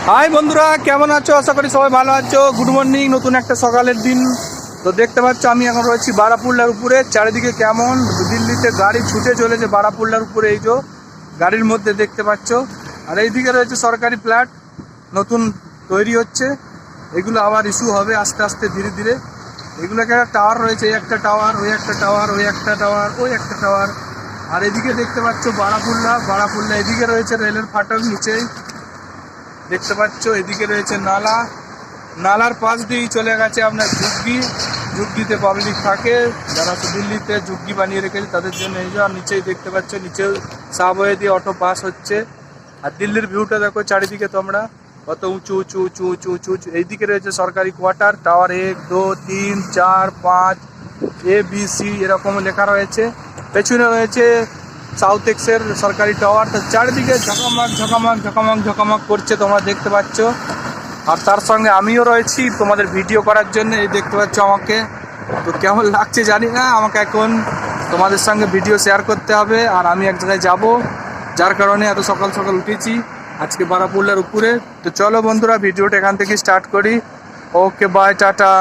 High বন্ধুরা, কেমন আছো? আশা করি সবাই ভালো আছো। গুড মর্নিং, নতুন একটা সকালের দিন। তো দেখতে পাচ্ছ আমি এখন রয়েছি বারাপুল্লার উপরে। চারিদিকে কেমন দিল্লিতে গাড়ি ছুটে চলেছে বারাপুল্লার উপরে, এই যে গাড়ির মধ্যে দেখতে পাচ্ছ। আর এইদিকে রয়েছে সরকারি ফ্ল্যাট নতুন তৈরি হচ্ছে। এগুলো আবার ইস্যু হবে আস্তে আস্তে ধীরে ধীরে। এগুলোকে একটা টাওয়ার রয়েছে, এই একটা টাওয়ার, ওই একটা টাওয়ার, ওই একটা টাওয়ার, ওই একটা টাওয়ার। আর এদিকে দেখতে পাচ্ছ বারাপুল্লা এদিকে রয়েছে রেলের ফাটক নিচেই দেখতে পাচ্ছ। এদিকে রয়েছে নালার পাশ দিয়েই চলে গেছে আপনার ঝুগ্গিতে পাবলিক থাকে, যারা দিল্লিতে ঝুগ্গি বানিয়ে রেখেছে তাদের জন্য। এই যে আর নিচেই দেখতে পাচ্ছ, নিচেও সাবওয়ে দিয়ে অটো পাস হচ্ছে। আর দিল্লির ভিউটা দেখো চারিদিকে তোমরা, কত উঁচু উঁচু উঁচু উঁচু উঁচু উঁচু। এইদিকে রয়েছে সরকারি কোয়ার্টার, টাওয়ার 1 2 3 4 5 ABC এরকম লেখা রয়েছে। পেছনে রয়েছে সাউথ এক্সের সরকারি টাওয়ার। তো চারিদিকে ঝকামাক করছে, তোমরা দেখতে পাচ্ছ। আর তার সঙ্গে আমিও রয়েছি তোমাদের ভিডিও করার জন্য। এই দেখতে পাচ্ছ আমাকে। তো কেমন লাগছে জানি না, আমাকে এখন তোমাদের সঙ্গে ভিডিও শেয়ার করতে হবে। আর আমি এক জায়গায় যাব, যার কারণে এত সকাল সকাল উঠেছি আজকে বারাপুল্লার উপরে। তো চলো বন্ধুরা, ভিডিওটা এখান থেকে স্টার্ট করি। ওকে, বাই, টাটা।